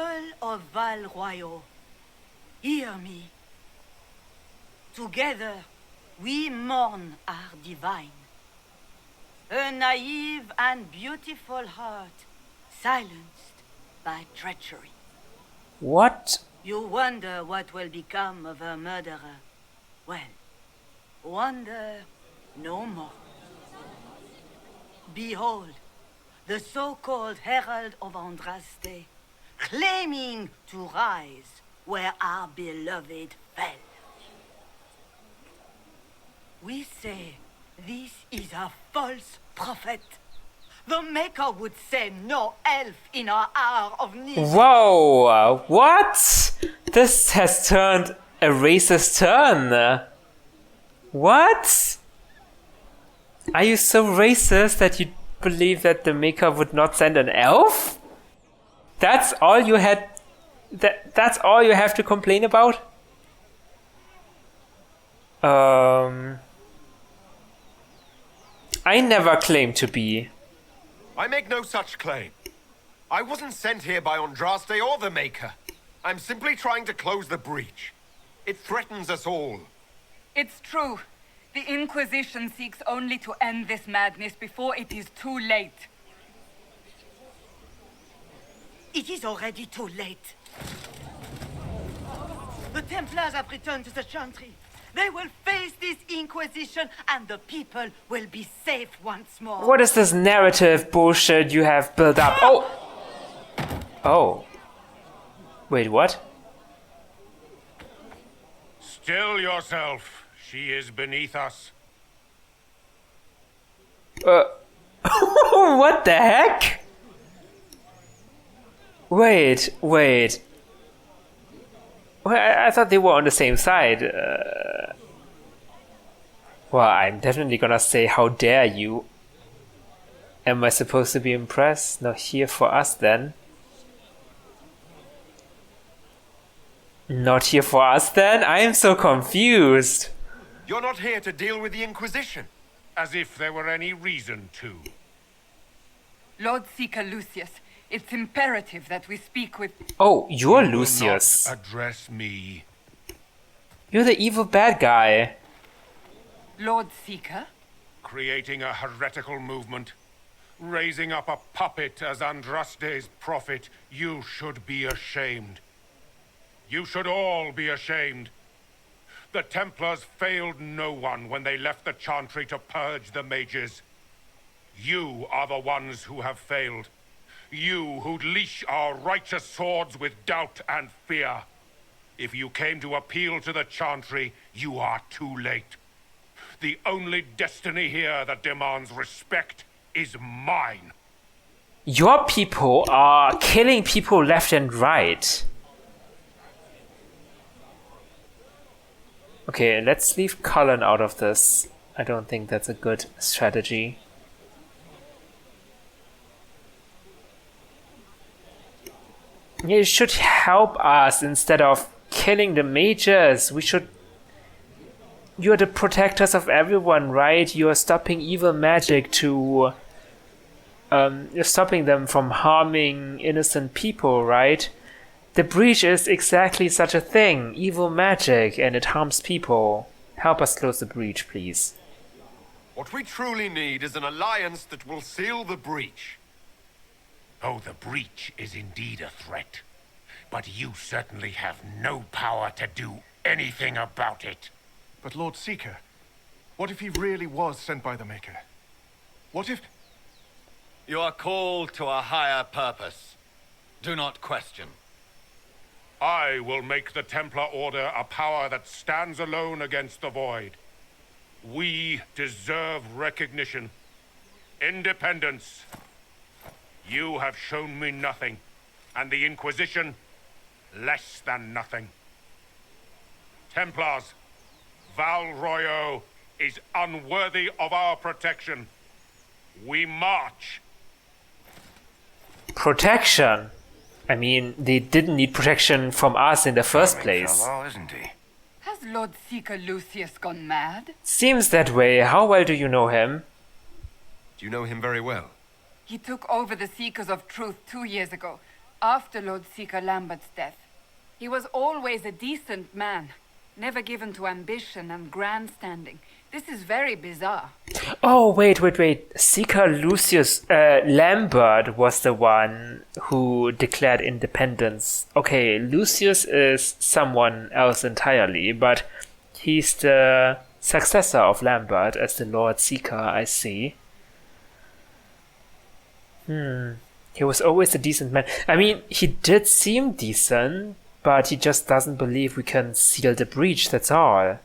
People of Val Royal, hear me. Together, we mourn our divine. A naive and beautiful heart, silenced by treachery. What? You wonder what will become of her murderer. Well, wonder no more. Behold, the so-called Herald of Andraste, claiming to rise where our beloved fell. We say this is a false prophet. The Maker would send no elf in our hour of need. Whoa! What? This has turned a racist turn. What? Are you so racist that you believe that the Maker would not send an elf? That's all you had. That's all you have to complain about? I never claimed to be. I make no such claim. I wasn't sent here by Andraste or the Maker. I'm simply trying to close the breach. It threatens us all. It's true. The Inquisition seeks only to end this madness before it is too late. It is already too late. The Templars have returned to the Chantry. They will face this Inquisition and the people will be safe once more. What is this narrative bullshit you have built up? Oh! Oh. Wait, what? Still yourself. She is beneath us. What the heck? Wait. Well, I thought they were on the same side. Well, I'm definitely gonna say, how dare you? Am I supposed to be impressed? Not here for us then. Not here for us then? I am so confused. You're not here to deal with the Inquisition. As if there were any reason to. Lord Seeker Lucius, it's imperative that we speak with... Oh, you're You will Lucius. not address me. You're the evil bad guy. Lord Seeker? Creating a heretical movement. Raising up a puppet as Andraste's prophet. You should be ashamed. You should all be ashamed. The Templars failed no one when they left the Chantry to purge the mages. You are the ones who have failed. You who'd leash our righteous swords with doubt and fear. If you came to appeal to the Chantry, you are too late. The only destiny here that demands respect is mine. Your people are killing people left and right. Okay, let's leave Cullen out of this. I don't think that's a good strategy. You should help us instead of killing the mages. You're the protectors of everyone, right? You're stopping evil magic to... you're stopping them from harming innocent people, right? The breach is exactly such a thing. Evil magic, and it harms people. Help us close the breach, please. What we truly need is an alliance that will seal the breach. Oh, the breach is indeed a threat. But you certainly have no power to do anything about it. But Lord Seeker, what if he really was sent by the Maker? What if... You are called to a higher purpose. Do not question. I will make the Templar Order a power that stands alone against the Void. We deserve recognition. Independence. You have shown me nothing, and the Inquisition, less than nothing. Templars, Val Royal is unworthy of our protection. We march. Protection? I mean, they didn't need protection from us in the first place. Fellow, isn't he? Has Lord Seeker Lucius gone mad? Seems that way. How well do you know him? Do you know him very well? He took over the Seekers of Truth 2 years ago. After Lord Seeker Lambert's death, he was always a decent man, never given to ambition and grandstanding. This is very bizarre. Oh, wait. Seeker Lucius Lambert was the one who declared independence. Okay, Lucius is someone else entirely, but he's the successor of Lambert as the Lord Seeker, I see. He was always a decent man. I mean, he did seem decent, but he just doesn't believe we can seal the breach, that's all.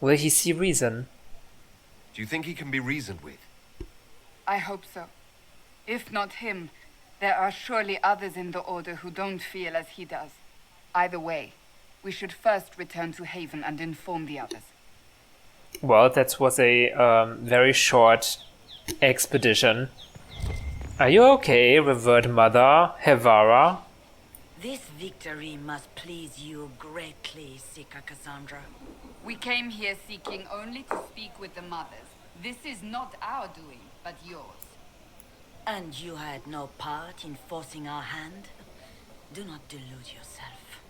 Will he see reason? Do you think he can be reasoned with? I hope so. If not him, there are surely others in the Order who don't feel as he does. Either way, we should first return to Haven and inform the others. Well, that was a very short expedition. Are you okay, Revered Mother Hevara? This victory must please you greatly, Seeker Cassandra. We came here seeking only to speak with the mothers. This is not our doing, but yours. And you had no part in forcing our hand? Do not delude yourself.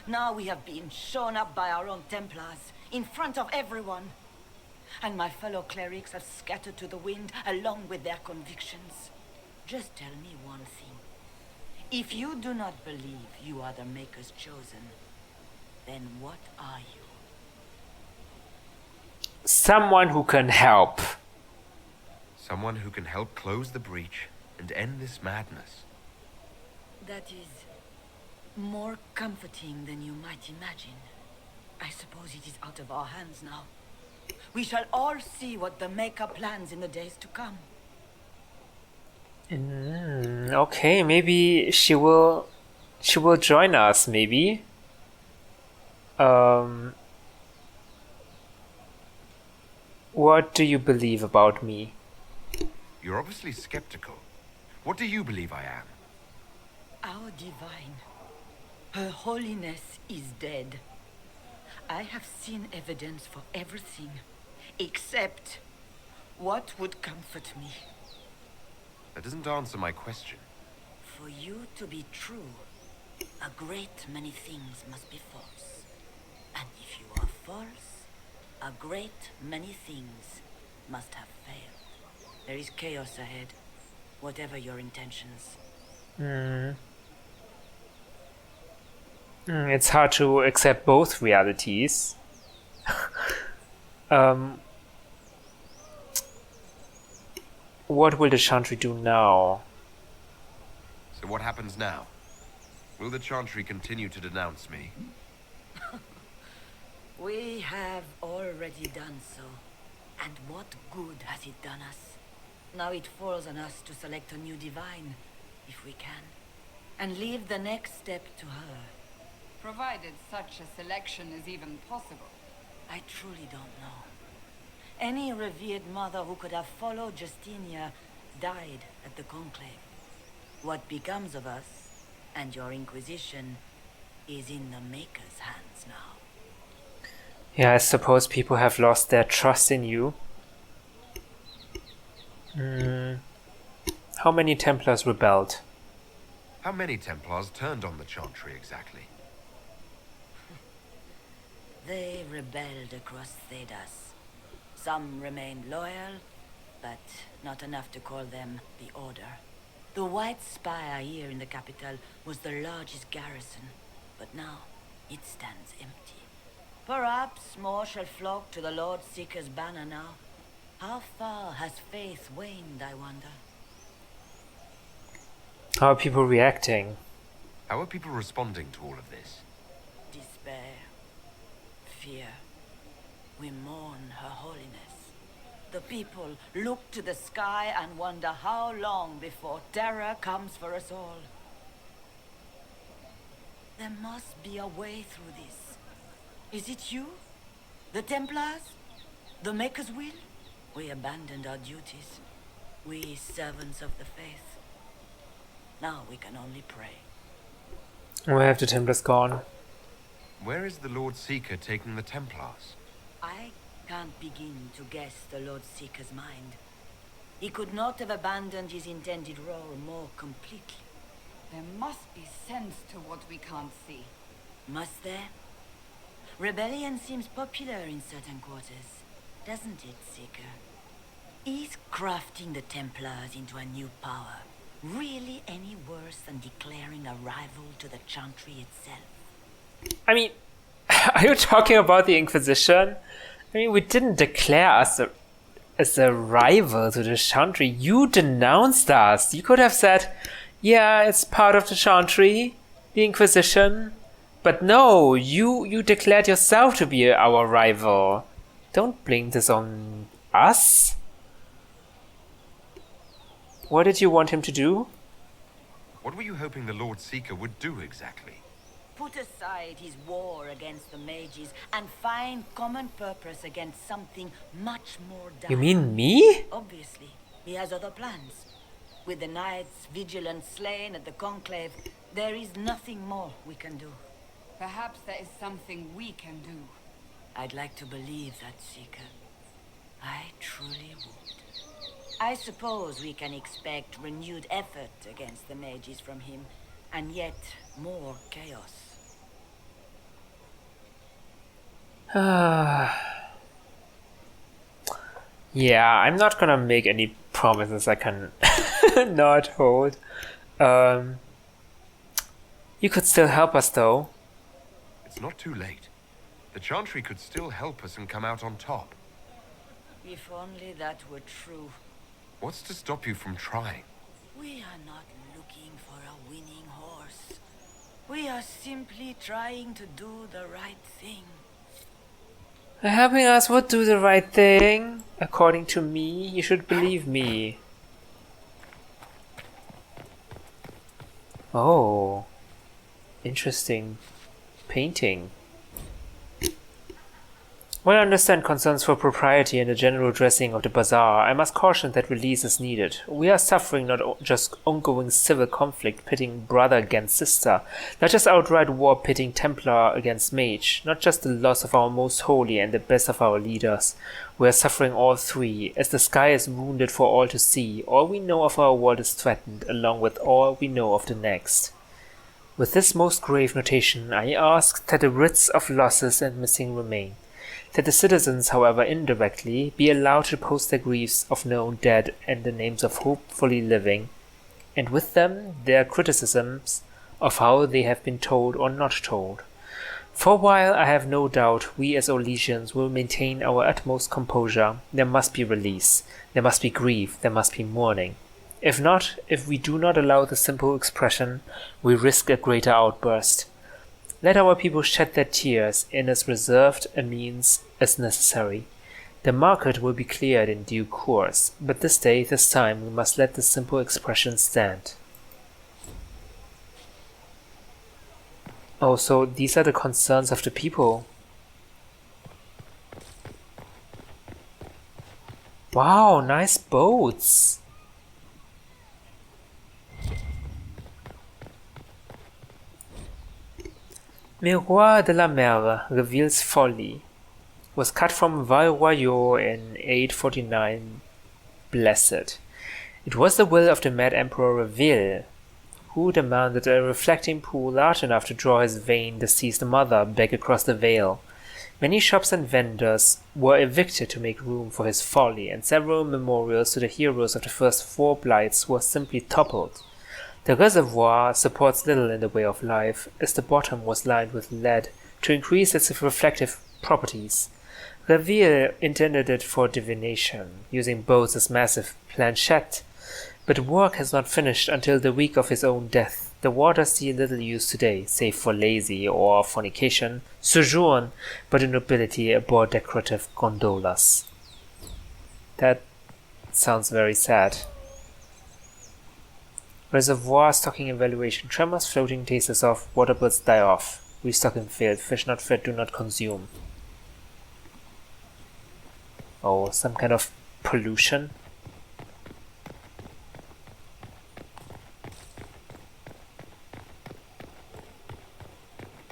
Now we have been shown up by our own Templars, in front of everyone. And my fellow clerics have scattered to the wind along with their convictions. Just tell me one thing. If you do not believe you are the Maker's chosen, then what are you? Someone who can help. Someone who can help close the breach and end this madness. That is more comforting than you might imagine. I suppose it is out of our hands now. We shall all see what the Maker plans in the days to come. Okay, maybe she will join us, maybe. What do you believe about me? You're obviously skeptical. What do you believe I am? Our divine, Her Holiness is dead. I have seen evidence for everything, except what would comfort me. That doesn't answer my question. For you to be true, a great many things must be false. And if you are false, a great many things must have failed. There is chaos ahead, whatever your intentions. It's hard to accept both realities. What will the Chantry do now? So what happens now? Will the Chantry continue to denounce me? We have already done so. And what good has it done us? Now it falls on us to select a new divine, if we can. And leave the next step to her. Provided such a selection is even possible. I truly don't know. Any revered mother who could have followed Justinia died at the Conclave. What becomes of us, and your Inquisition, is in the Maker's hands now. Yeah, I suppose people have lost their trust in you. How many Templars rebelled? How many Templars turned on the Chantry exactly? They rebelled across Thedas. Some remained loyal, but not enough to call them the Order. The White Spire here in the capital was the largest garrison, but now it stands empty. Perhaps more shall flock to the Lord Seeker's banner now. How far has faith waned, I wonder? How are people reacting? How are people responding to all of this? Despair. Fear. We mourn Her Holiness. The people look to the sky and wonder how long before terror comes for us all. There must be a way through this. Is it you? The Templars? The Maker's will? We abandoned our duties. We servants of the faith. Now we can only pray. Where have the Templars gone? Where is the Lord Seeker taking the Templars? I can't begin to guess the Lord Seeker's mind. He could not have abandoned his intended role more completely. There must be sense to what we can't see. Must there? Rebellion seems popular in certain quarters, doesn't it, Seeker? Is crafting the Templars into a new power really any worse than declaring a rival to the Chantry itself? I mean, are you talking about the Inquisition? I mean, we didn't declare us as a rival to the Chantry. You denounced us. You could have said, yeah, it's part of the Chantry, the Inquisition. But no, you declared yourself to be our rival. Don't blame this on us. What did you want him to do? What were you hoping the Lord Seeker would do exactly? Put aside his war against the mages and find common purpose against something much more dire. You mean me? Obviously, he has other plans. With the knights vigilant slain at the conclave, there is nothing more we can do. Perhaps there is something we can do. I'd like to believe that, Seeker. I truly would. I suppose we can expect renewed effort against the mages from him, and yet more chaos. Yeah, I'm not gonna make any promises I can not hold. You could still help us though. It's not too late. The Chantry could still help us and come out on top. If only that were true. What's to stop you from trying? We are not looking for a winning horse. We are simply trying to do the right thing. Helping us would do the right thing. According to me, you should believe me. Oh. Interesting. Painting. While I understand concerns for propriety and the general dressing of the bazaar, I must caution that release is needed. We are suffering not just ongoing civil conflict pitting brother against sister, not just outright war pitting Templar against Mage, not just the loss of our most holy and the best of our leaders. We are suffering all three, as the sky is wounded for all to see. All we know of our world is threatened, along with all we know of the next. With this most grave notation, I ask that the writs of losses and missing remain. That the citizens, however indirectly, be allowed to post their griefs of known dead and the names of hopefully living, and with them their criticisms of how they have been told or not told. For while I have no doubt we as Olesians will maintain our utmost composure, there must be release, there must be grief, there must be mourning. If not, if we do not allow the simple expression, we risk a greater outburst. Let our people shed their tears in as reserved a means as necessary. The market will be cleared in due course, but this day, this time, we must let the simple expression stand. Oh, so these are the concerns of the people. Wow, nice boats! Miroir de la Mer reveals folly. Was cut from Val Royaux in 849. Blessed. It was the will of the mad Emperor Reveal, who demanded a reflecting pool large enough to draw his vain deceased mother back across the Vale. Many shops and vendors were evicted to make room for his folly, and several memorials to the heroes of the first four blights were simply toppled. The reservoir supports little in the way of life, as the bottom was lined with lead to increase its reflective properties. Reveal intended it for divination, using boats as massive planchettes, but work has not finished until the week of his own death. The waters see little use today, save for lazy or fornication, sojourn, but the nobility aboard decorative gondolas. That sounds very sad. Reservoir stocking evaluation. Tremors, floating tastes off, water birds die off. Restocking failed. Fish not fed, do not consume. Oh, some kind of pollution?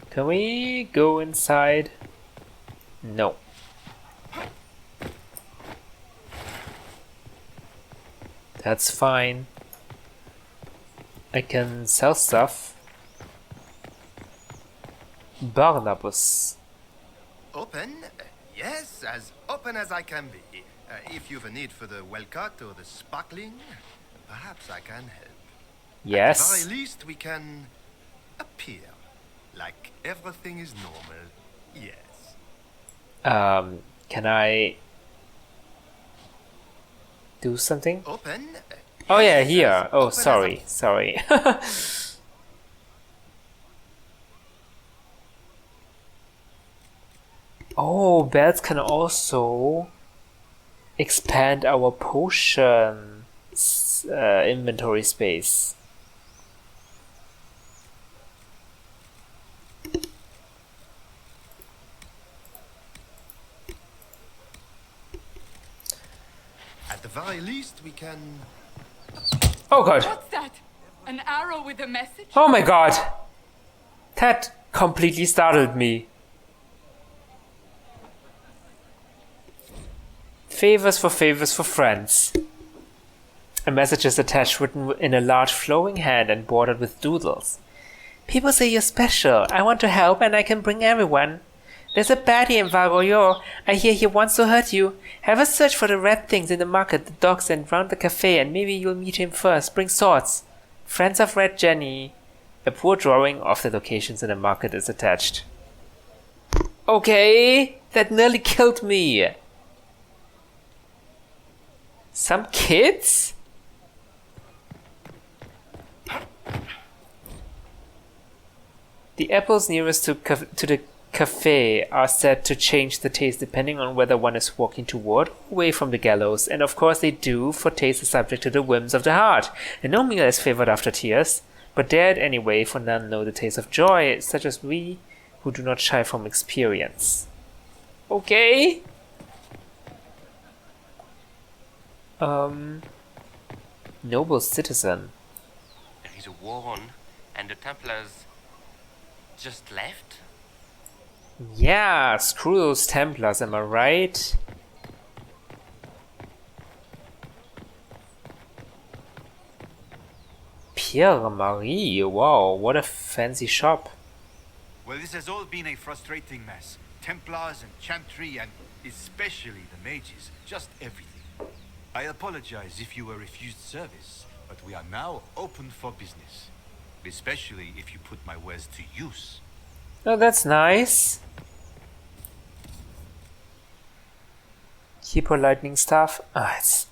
Can we go inside? No. That's fine. I can sell stuff. Barnabas. Open? Yes, as open as I can be. If you've a need for the well-cut or the sparkling, perhaps I can help. At the Yes. very least, we can appear like everything is normal. Yes. Can I do something? Open? Oh yeah, Yes, here. as Oh, open as sorry, sorry. Oh, belts can also expand our potion inventory space. At the very least, we can... Oh god. What's that? An arrow with a message? Oh my god. That completely startled me. Favors for friends. A message is attached, written in a large flowing hand and bordered with doodles. People say you're special. I want to help and I can bring everyone. There's a baddie in Valgoyor. I hear he wants to hurt you. Have a search for the red things in the market, the docks, and round the cafe, and maybe you'll meet him first. Bring swords. Friends of Red Jenny. A poor drawing of the locations in the market is attached. Okay, that nearly killed me. Some kids? The apples nearest to the cafe are said to change the taste depending on whether one is walking toward or away from the gallows, and of course they do, for taste is subject to the whims of the heart, and no meal is favored after tears, but dare it anyway, for none know the taste of joy, such as we who do not shy from experience. Okay. Noble citizen. There is a war on, and the Templars just left? Yeah, screw those Templars, am I right? Pierre Marie, wow, what a fancy shop. Well, this has all been a frustrating mess. Templars and Chantry, and especially the Mages, just everything. I apologize if you were refused service, but we are now open for business. Especially if you put my wares to use. Oh, that's nice. Keeper lightning staff. Ah, it's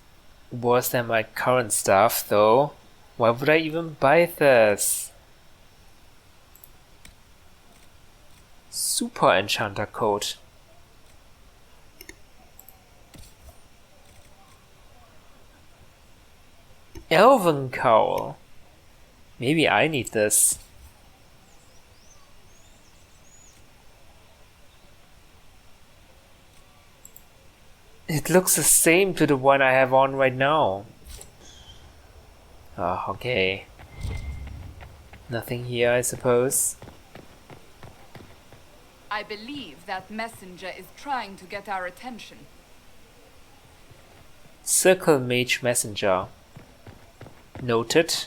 worse than my current staff, though. Why would I even buy this? Super enchanter coat. Elven cowl. Maybe I need this. It looks the same to the one I have on right now. Oh, okay. Nothing here, I suppose. I believe that messenger is trying to get our attention. Circle Mage Messenger. Noted.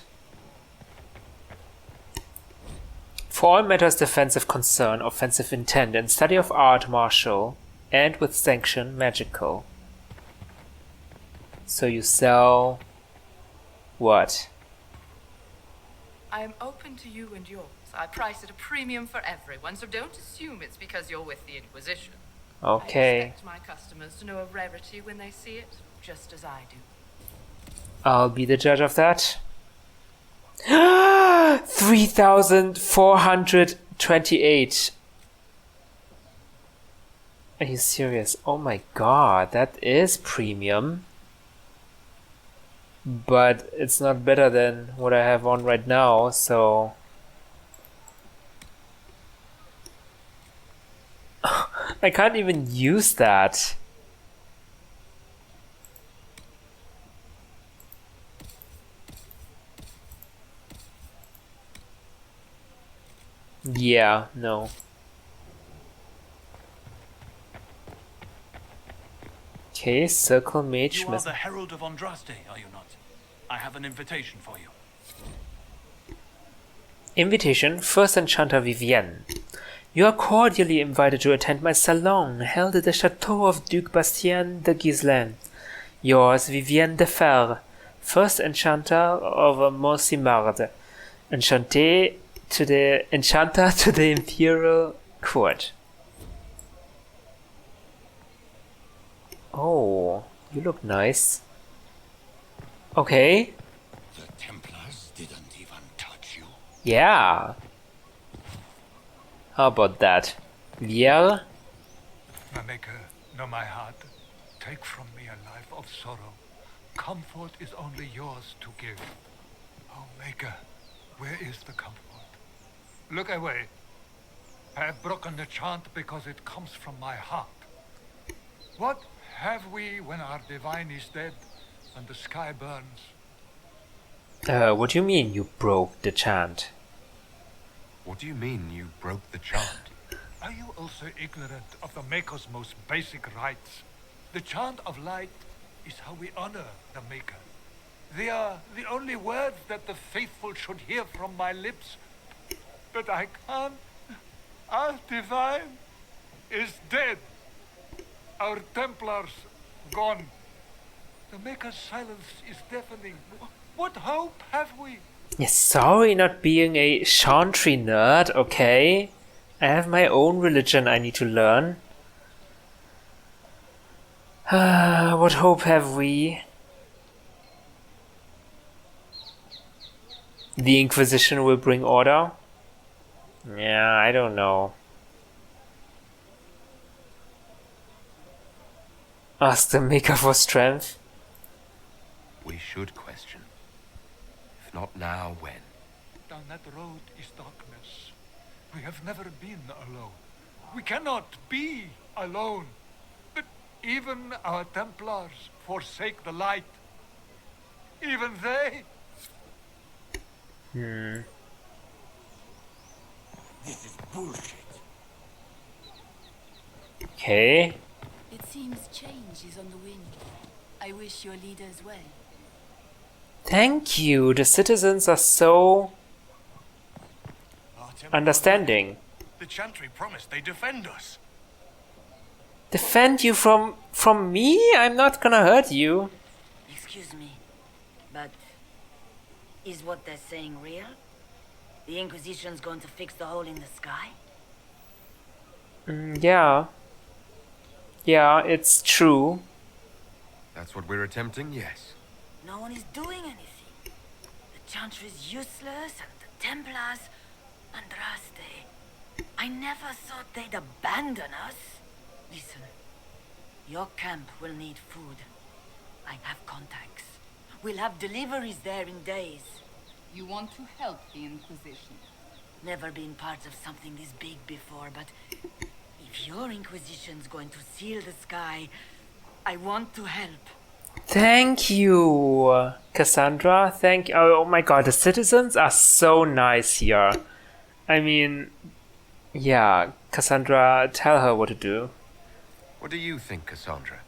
For all matters defensive concern, offensive intent, and study of art martial, and with sanction magical. So you sell... what? I am open to you and yours. I price at a premium for everyone, so don't assume it's because you're with the Inquisition. Okay. I expect my customers to know a rarity when they see it, just as I do. I'll be the judge of that. 3,428. Are you serious? Oh my god, that is premium. But it's not better than what I have on right now, so... I can't even use that. Yeah, no. Okay, Circle Mage. You are the Herald of Andraste, are you not? I have an invitation for you. Invitation, First Enchanter Vivienne. You are cordially invited to attend my salon, held at the chateau of Duc Bastien de Guislain. Yours, Vivienne de Fer, First Enchanter of Montsimard, Enchanter to the Imperial Court. Oh, you look nice. Okay. The Templars didn't even touch you. Yeah. How about that? Vier? My maker, know my heart. Take from me a life of sorrow. Comfort is only yours to give. Oh, maker, where is the comfort? Look away. I have broken the chant because it comes from my heart. What have we when our divine is dead and the sky burns? What do you mean you broke the chant? What do you mean you broke the chant? Are you also ignorant of the Maker's most basic rites? The chant of light is how we honor the Maker. They are the only words that the faithful should hear from my lips. But I can't. Our divine is dead. Our Templars gone. The Maker's silence is deafening. What hope have we? Yeah, sorry not being a chantry nerd, okay? I have my own religion I need to learn. What hope have we? The Inquisition will bring order? Yeah, I don't know. Ask the Maker for strength. We should question. If not now, when? Down that road is darkness. We have never been alone. We cannot be alone. But even our Templars forsake the light. Even they. This is bullshit. Okay. It seems change is on the wind. I wish your leaders well. Thank you. The citizens are so understanding. The Chantry promised they'd defend us. Defend you from me? I'm not gonna hurt you. Excuse me, but is what they're saying real? The Inquisition's going to fix the hole in the sky? Yeah. Yeah, it's true. That's what we're attempting, yes. No one is doing anything. The Chantry is useless, and the Templars, Andraste. I never thought they'd abandon us. Listen, your camp will need food. I have contacts. We'll have deliveries there in days. You want to help the Inquisition? Never been part of something this big before, but if your Inquisition's going to seal the sky, I want to help. Thank you, Cassandra. Thank you. Oh my god, the citizens are so nice here. I mean, yeah, Cassandra, tell her what to do. What do you think, Cassandra?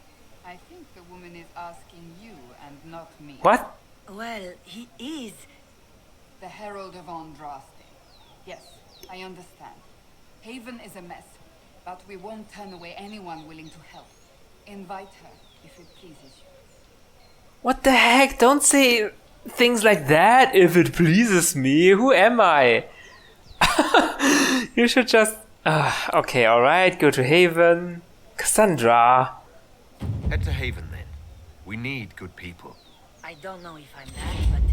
I think the woman is asking you and not me. What? Well, he is. The Herald of Andraste. Yes, I understand. Haven is a mess, but we won't turn away anyone willing to help. Invite her, if it pleases you. What the heck? Don't say things like that if it pleases me. Who am I? You should just... okay, alright, go to Haven. Cassandra. Head to Haven, then. We need good people. I don't know if I'm that, but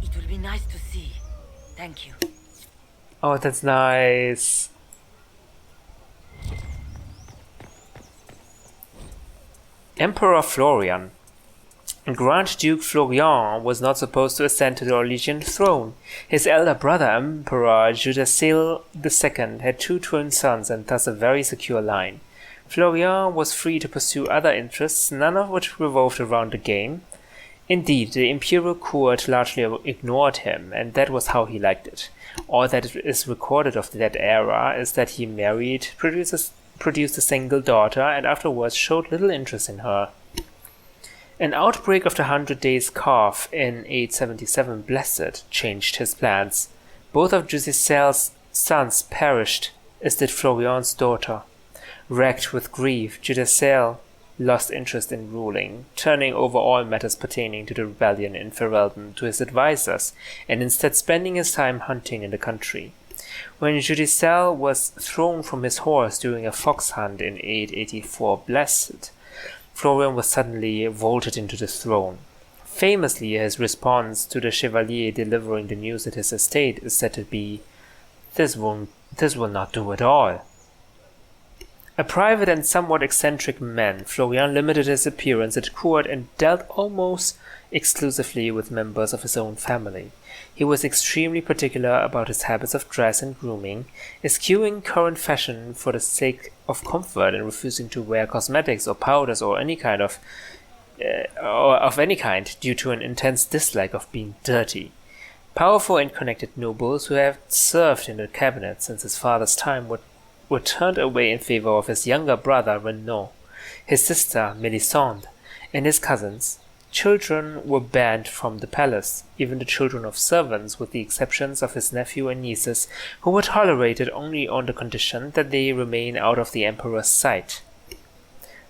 it will be nice to see. Thank you. Oh, that's nice. Emperor Florian. Grand Duke Florian was not supposed to ascend to the Orleanian throne. His elder brother, Emperor Judasil II, had 2 twin sons and thus a very secure line. Florian was free to pursue other interests, none of which revolved around the game. Indeed, the imperial court largely ignored him, and that was how he liked it. All that is recorded of that era is that he married, produced a single daughter, and afterwards showed little interest in her. An outbreak of the 100 Days Carve in 877 Blessed changed his plans. Both of Jusicel's sons perished, as did Florian's daughter. Wracked with grief, Judicel lost interest in ruling, turning over all matters pertaining to the rebellion in Ferelden to his advisors, and instead spending his time hunting in the country. When Judicel was thrown from his horse during a fox hunt in 884 Blessed, Florian was suddenly vaulted into the throne. Famously, his response to the Chevalier delivering the news at his estate is said to be, This will not do at all." A private and somewhat eccentric man, Florian limited his appearance at court and dealt almost exclusively with members of his own family. He was extremely particular about his habits of dress and grooming, eschewing current fashion for the sake of comfort and refusing to wear cosmetics or powders or any kind of due to an intense dislike of being dirty. Powerful and connected nobles who had served in the cabinet since his father's time were turned away in favor of his younger brother Renaud, his sister Melisande, and his cousins. Children were banned from the palace, even the children of servants, with the exceptions of his nephew and nieces, who were tolerated only on the condition that they remain out of the emperor's sight.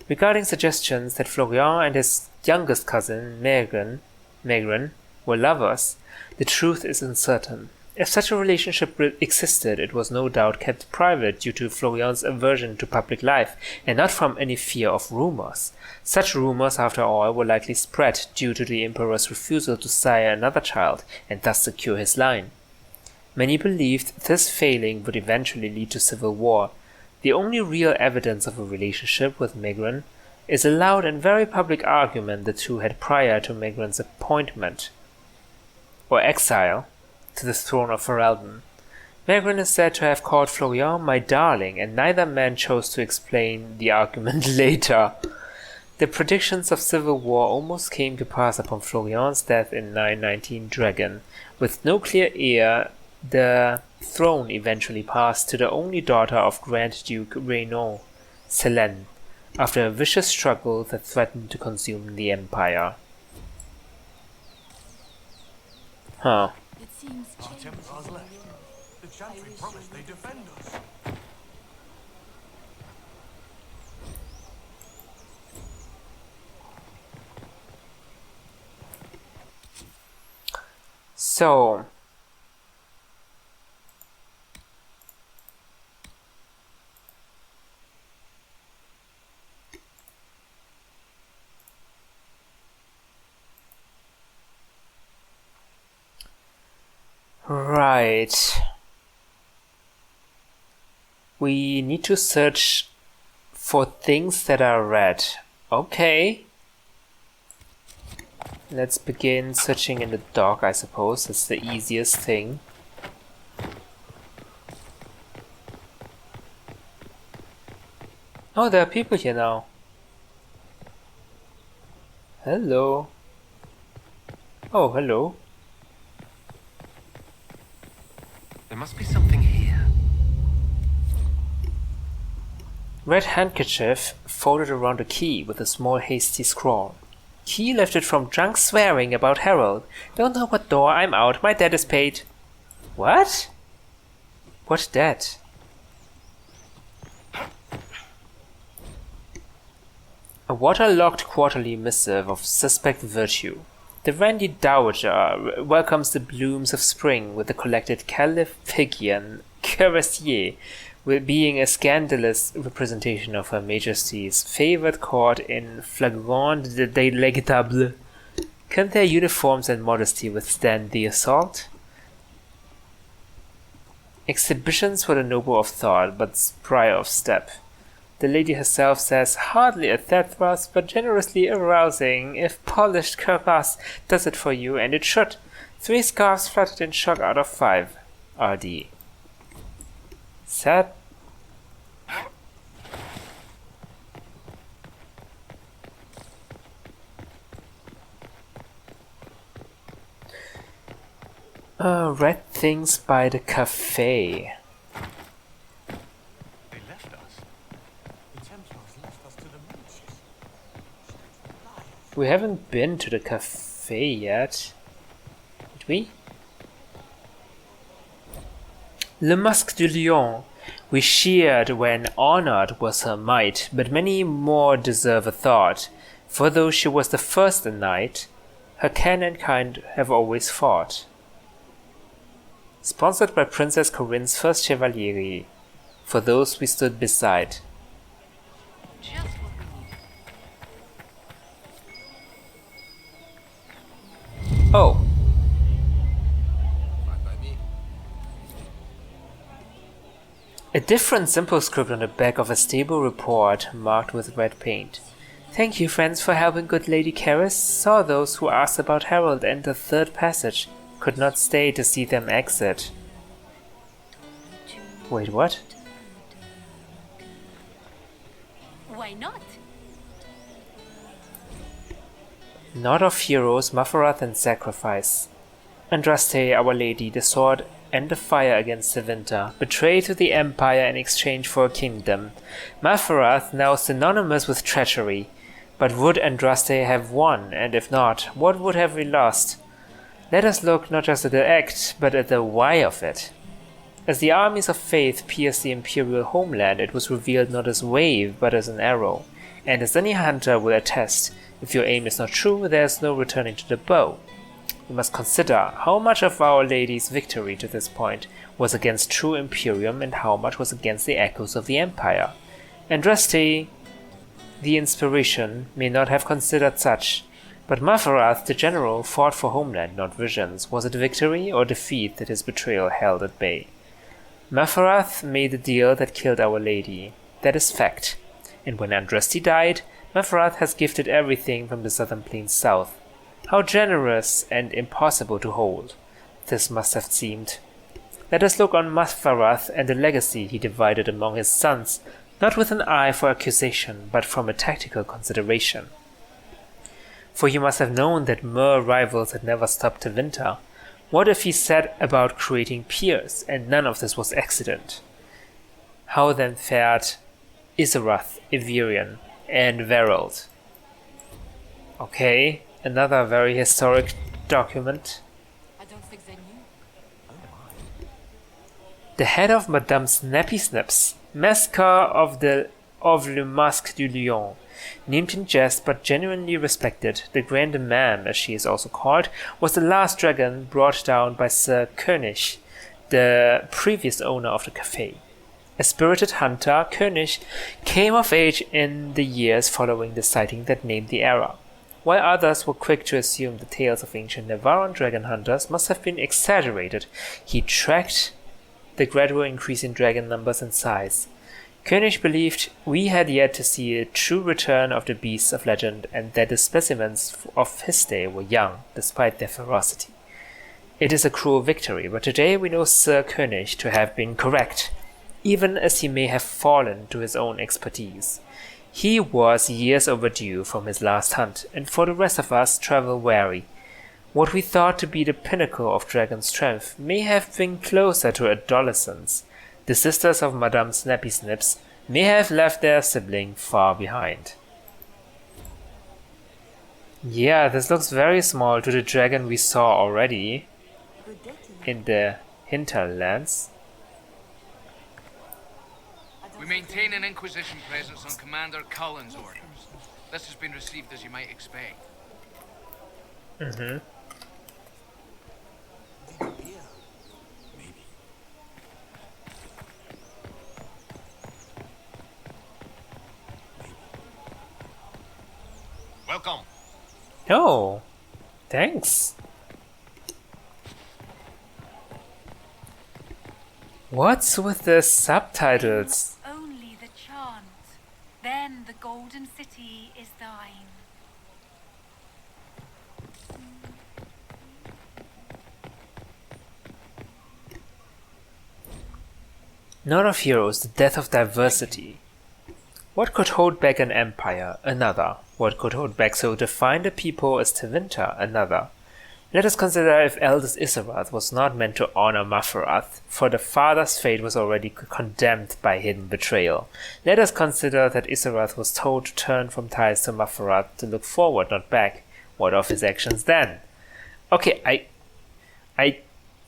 Regarding suggestions that Florian and his youngest cousin, Megran, were lovers, the truth is uncertain. If such a relationship existed, it was no doubt kept private due to Florian's aversion to public life, and not from any fear of rumors. Such rumors, after all, were likely spread due to the emperor's refusal to sire another child, and thus secure his line. Many believed this failing would eventually lead to civil war. The only real evidence of a relationship with Megran is a loud and very public argument the two had prior to Megran's appointment, or exile, to the throne of Ferelden. Megran is said to have called Florian "my darling," and neither man chose to explain the argument later. The predictions of civil war almost came to pass upon Florian's death in 919 Dragon. With no clear heir, the throne eventually passed to the only daughter of Grand Duke Renaud, Selene, after a vicious struggle that threatened to consume the empire. Huh. It seems Our Templars left. The Chantry promised they'd defend us. So, right. We need to search for things that are red. Okay. Let's begin searching in the dock, I suppose. That's the easiest thing. Oh, there are people here now. Hello. Oh, hello. There must be something here. Red handkerchief folded around a key with a small hasty scrawl. Key lifted from drunk swearing about Harold. Don't know what door, I'm out, my debt is paid. What? What debt? A waterlogged quarterly missive of suspect virtue. The Randy Dowager welcomes the blooms of spring with the collected Califigian cuirassier, with being a scandalous representation of Her Majesty's favored court in flagrant délectable. Can their uniforms and modesty withstand the assault? Exhibitions for the noble of thought, but spry of step. The lady herself says, hardly a Thedas, but generously arousing. If polished cuirass does it for you, and it should. 3 scarves flattered in shock out of 5. RD. Sad. Red things by the cafe. They left us. The Templars left us to the Mages. We haven't been to the cafe yet. Did we? Le Masque du Lion. We cheered when honored was her might, but many more deserve a thought. For though she was the first a knight, her kin and kind have always fought. Sponsored by Princess Corinne's first Chevalier. For those we stood beside. Oh. A different simple script on the back of a stable report marked with red paint. Thank you, friends, for helping good Lady Karis. Saw those who asked about Harold and the third passage. Could not stay to see them exit. Wait, what? Why not? Not of heroes, Mafarath and sacrifice. Andraste, our lady, the sword and the fire against the winter, betrayed to the Empire in exchange for a kingdom. Mafarath now synonymous with treachery. But would Andraste have won, and if not, what would have we lost? Let us look not just at the act, but at the why of it. As the armies of faith pierced the imperial homeland, it was revealed not as wave, but as an arrow. And as any hunter will attest, if your aim is not true, there is no returning to the bow. We must consider how much of Our Lady's victory to this point was against true Imperium and how much was against the echoes of the Empire. Andraste, the inspiration, may not have considered such, but Mafarath, the general, fought for homeland, not visions. Was it victory or defeat that his betrayal held at bay? Mafarath made the deal that killed Our Lady. That is fact. And when Andraste died, Mafarath has gifted everything from the southern plains south. How generous and impossible to hold, this must have seemed. Let us look on Mafarath and the legacy he divided among his sons, not with an eye for accusation, but from a tactical consideration. For he must have known that mere rivals had never stopped to winter. What if he set about creating peers, and none of this was accident? How then fared Isarath, Iverian, and Verald? Okay, another very historic document. I don't think they knew. The head of Madame Snappy Snaps, Masquer of Le Masque du Lion, named in jest but genuinely respected, the Grande Dame, as she is also called, was the last dragon brought down by Sir König, the previous owner of the cafe. A spirited hunter, König came of age in the years following the sighting that named the era. While others were quick to assume the tales of ancient Nevarran dragon hunters must have been exaggerated, he tracked the gradual increase in dragon numbers and size. König believed we had yet to see a true return of the beasts of legend and that the specimens of his day were young, despite their ferocity. It is a cruel victory, but today we know Sir König to have been correct, even as he may have fallen to his own expertise. He was years overdue from his last hunt, and for the rest of us, travel wary. What we thought to be the pinnacle of dragon strength may have been closer to adolescence. The sisters of Madame Snappy Snips may have left their sibling far behind. Yeah, this looks very small to the dragon we saw already in the hinterlands. We maintain an Inquisition presence on Commander Cullen's orders. This has been received as you might expect. Welcome. Oh, thanks. What's with the subtitles? Only the chant. Then the golden city is thine. Not of heroes, the death of diversity. What could hold back an empire? Another. What could hold back so defined a people as Tevinter? Another. Let us consider if eldest Isarath was not meant to honor Mafarath, for the father's fate was already condemned by hidden betrayal. Let us consider that Isarath was told to turn from ties to Mafarath to look forward, not back. What of his actions then? Okay, I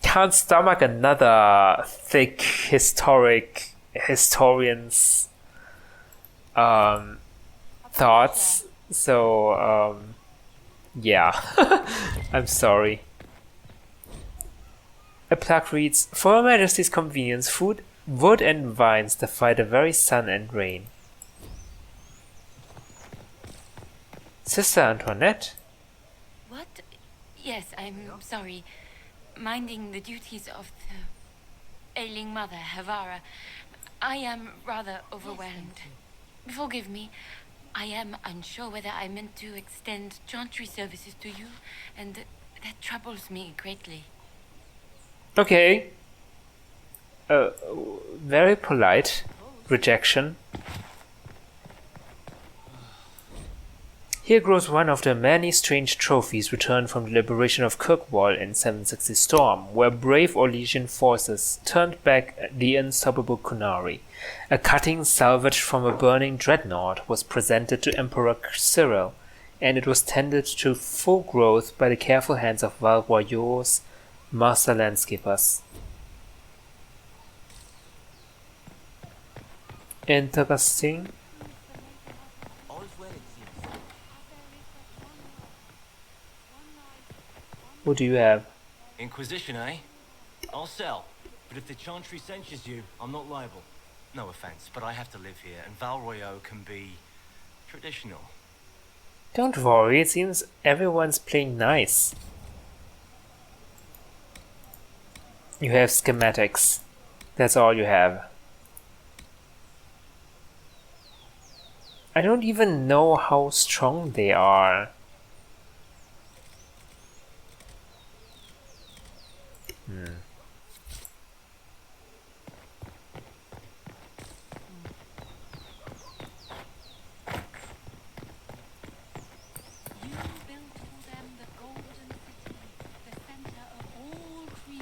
can't stomach another thick historian's thoughts, so yeah. I'm sorry. A plaque reads, "For Her Majesty's convenience, food, wood and vines defy the very sun and rain." Sister Antoinette? What? Yes, I'm sorry. Minding the duties of the ailing mother, Havara. I am rather overwhelmed. Forgive me. I am unsure whether I meant to extend chantry services to you, and that troubles me greatly. Okay. Very polite rejection. Here grows one of the many strange trophies returned from the liberation of Kirkwall in 760 Storm, where brave Orlesian forces turned back the unstoppable Kunari. A cutting salvaged from a burning dreadnought was presented to Emperor Cyril, and it was tended to full growth by the careful hands of Val Royeaux's master landscapers. Interesting. What do you have? Inquisition, eh? I'll sell. But if the Chantry censures you, I'm not liable. No offense, but I have to live here, and Val Royeaux can be traditional. Don't worry, it seems everyone's playing nice. You have schematics. That's all you have. I don't even know how strong they are.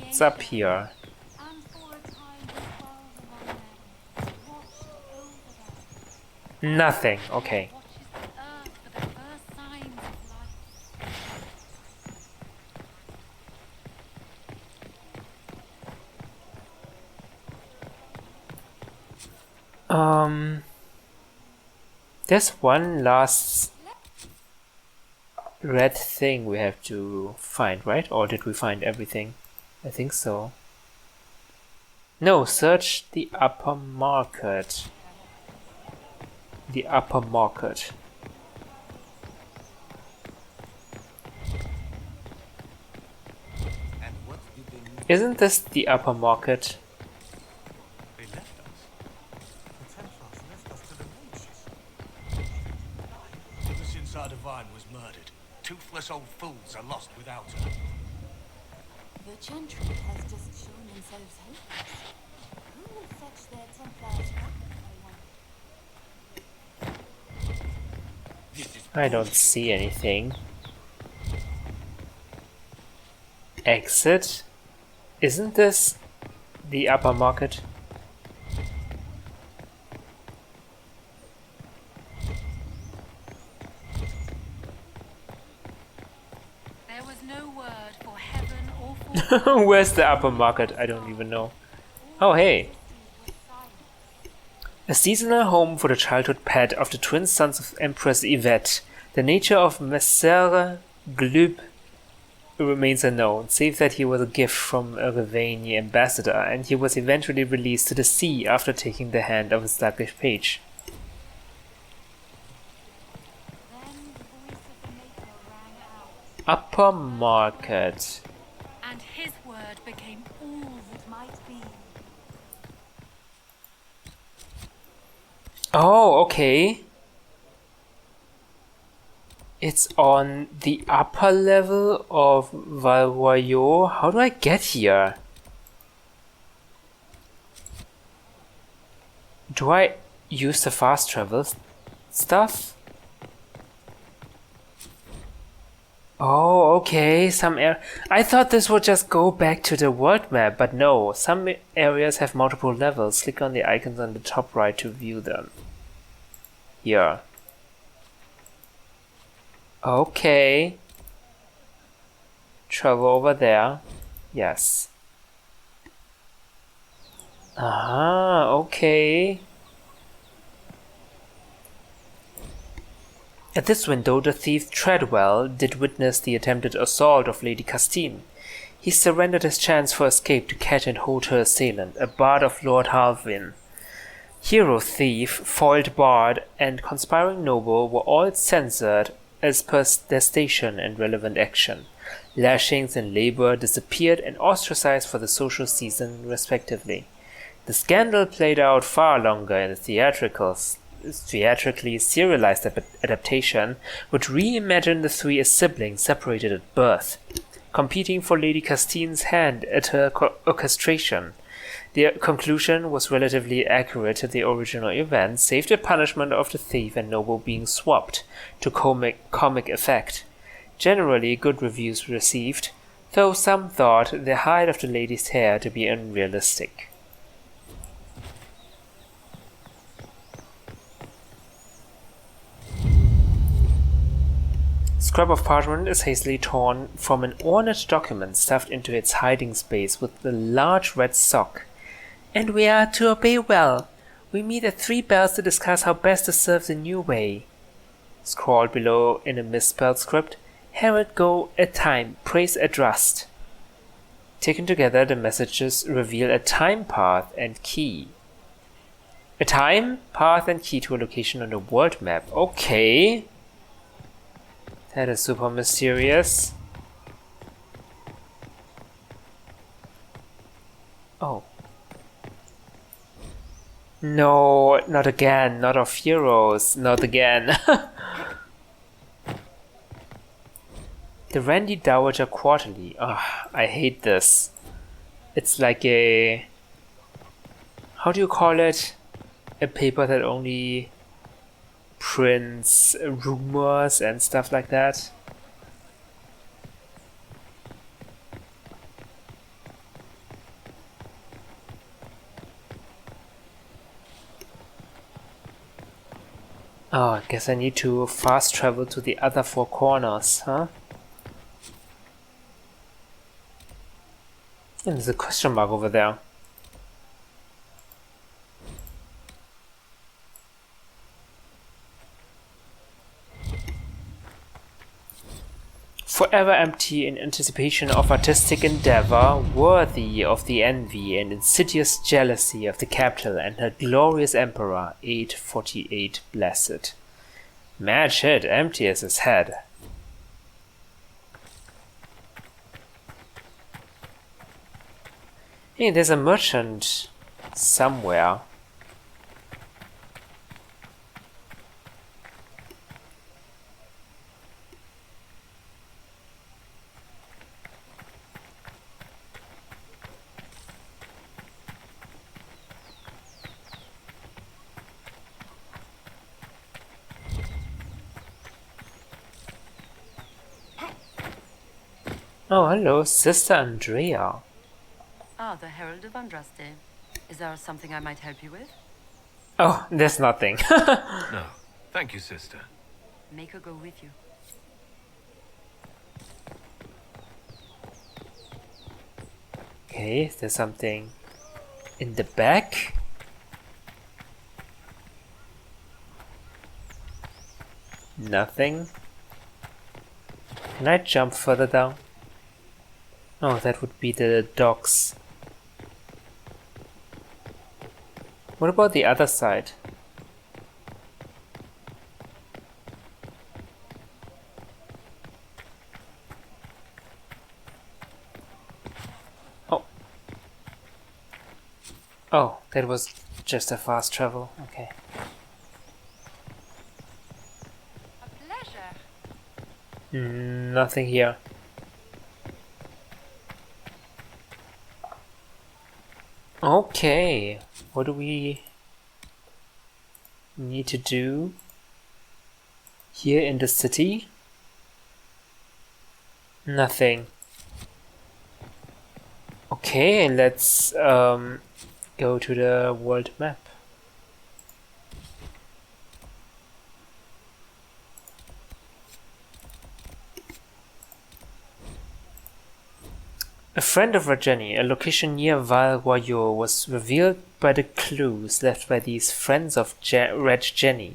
What's up here? Nothing. Okay. There's one last red thing we have to find, right? Or did we find everything? I think so. No, search the upper market. The upper market. Isn't this the upper market? They left us. The Templars left us to the Mages. Ever since our divine was murdered, toothless old fools are lost without her. The Chantry has just shown themselves helpless. Who will fetch their Templars back, I wonder? I don't see anything. Exit? Isn't this the upper market? There was no word for heaven or for Where's the upper market? I don't even know. Oh, hey. A seasonal home for the childhood pet of the twin sons of Empress Yvette. The nature of Messer Glub remains unknown, save that he was a gift from a Ravani ambassador, and he was eventually released to the sea after taking the hand of a sluggish page. Upper market. and his word became all that might be. Oh, okay. It's on the upper level of Val Royeaux. How do I get here? Do I use the fast travel stuff? Oh, okay. I thought this would just go back to the world map, but no. Some areas have multiple levels. Click on the icons on the top right to view them. Here. Okay. Travel over there. Yes. Ah, okay. At this window, the thief Treadwell did witness the attempted assault of Lady Castine. He surrendered his chance for escape to catch and hold her assailant, a bard of Lord Halvin. Hero thief, foiled bard, and conspiring noble were all censored as per their station and relevant action. Lashings and labor disappeared and ostracized for the social season, respectively. The scandal played out far longer in the theatrically serialized adaptation, which reimagined the three as siblings separated at birth, competing for Lady Castine's hand at her orchestration. The conclusion was relatively accurate to the original event, save the punishment of the thief and noble being swapped to comic effect. Generally good reviews received, though some thought the height of the lady's hair to be unrealistic. Scrap of parchment is hastily torn from an ornate document stuffed into its hiding space with a large red sock. And we are to obey well. We meet at 3 bells to discuss how best to serve the new way. Scrawled below in a misspelled script, Herald go a time, praise at rust. Taken together, the messages reveal a time path and key. A time, path and key to a location on the world map. Okay. That is super mysterious. Oh. No, not again. Not of heroes. Not again. The Randy Dowager Quarterly. Ugh, I hate this. It's like a... How do you call it? A paper that only prints rumors and stuff like that. Oh, I guess I need to fast travel to the other 4 corners, huh? And there's a question mark over there. Forever empty in anticipation of artistic endeavor, worthy of the envy and insidious jealousy of the capital and her glorious emperor, 848 blessed. Mage head, empty as his head. Hey, there's a merchant somewhere. Oh, hello, Sister Andrea. Ah, the Herald of Andraste. Is there something I might help you with? Oh, there's nothing. No, thank you, sister. Make her go with you. Okay, is there something in the back? Nothing. Can I jump further down? Oh, that would be the docks. What about the other side? Oh. Oh, that was just a fast travel. Okay. A pleasure. Nothing here. Okay, what do we need to do here in the city? Nothing. Okay, let's go to the world map. A friend of Rajani, a location near Val Royeaux, was revealed by the clues left by these friends of Red Jenny.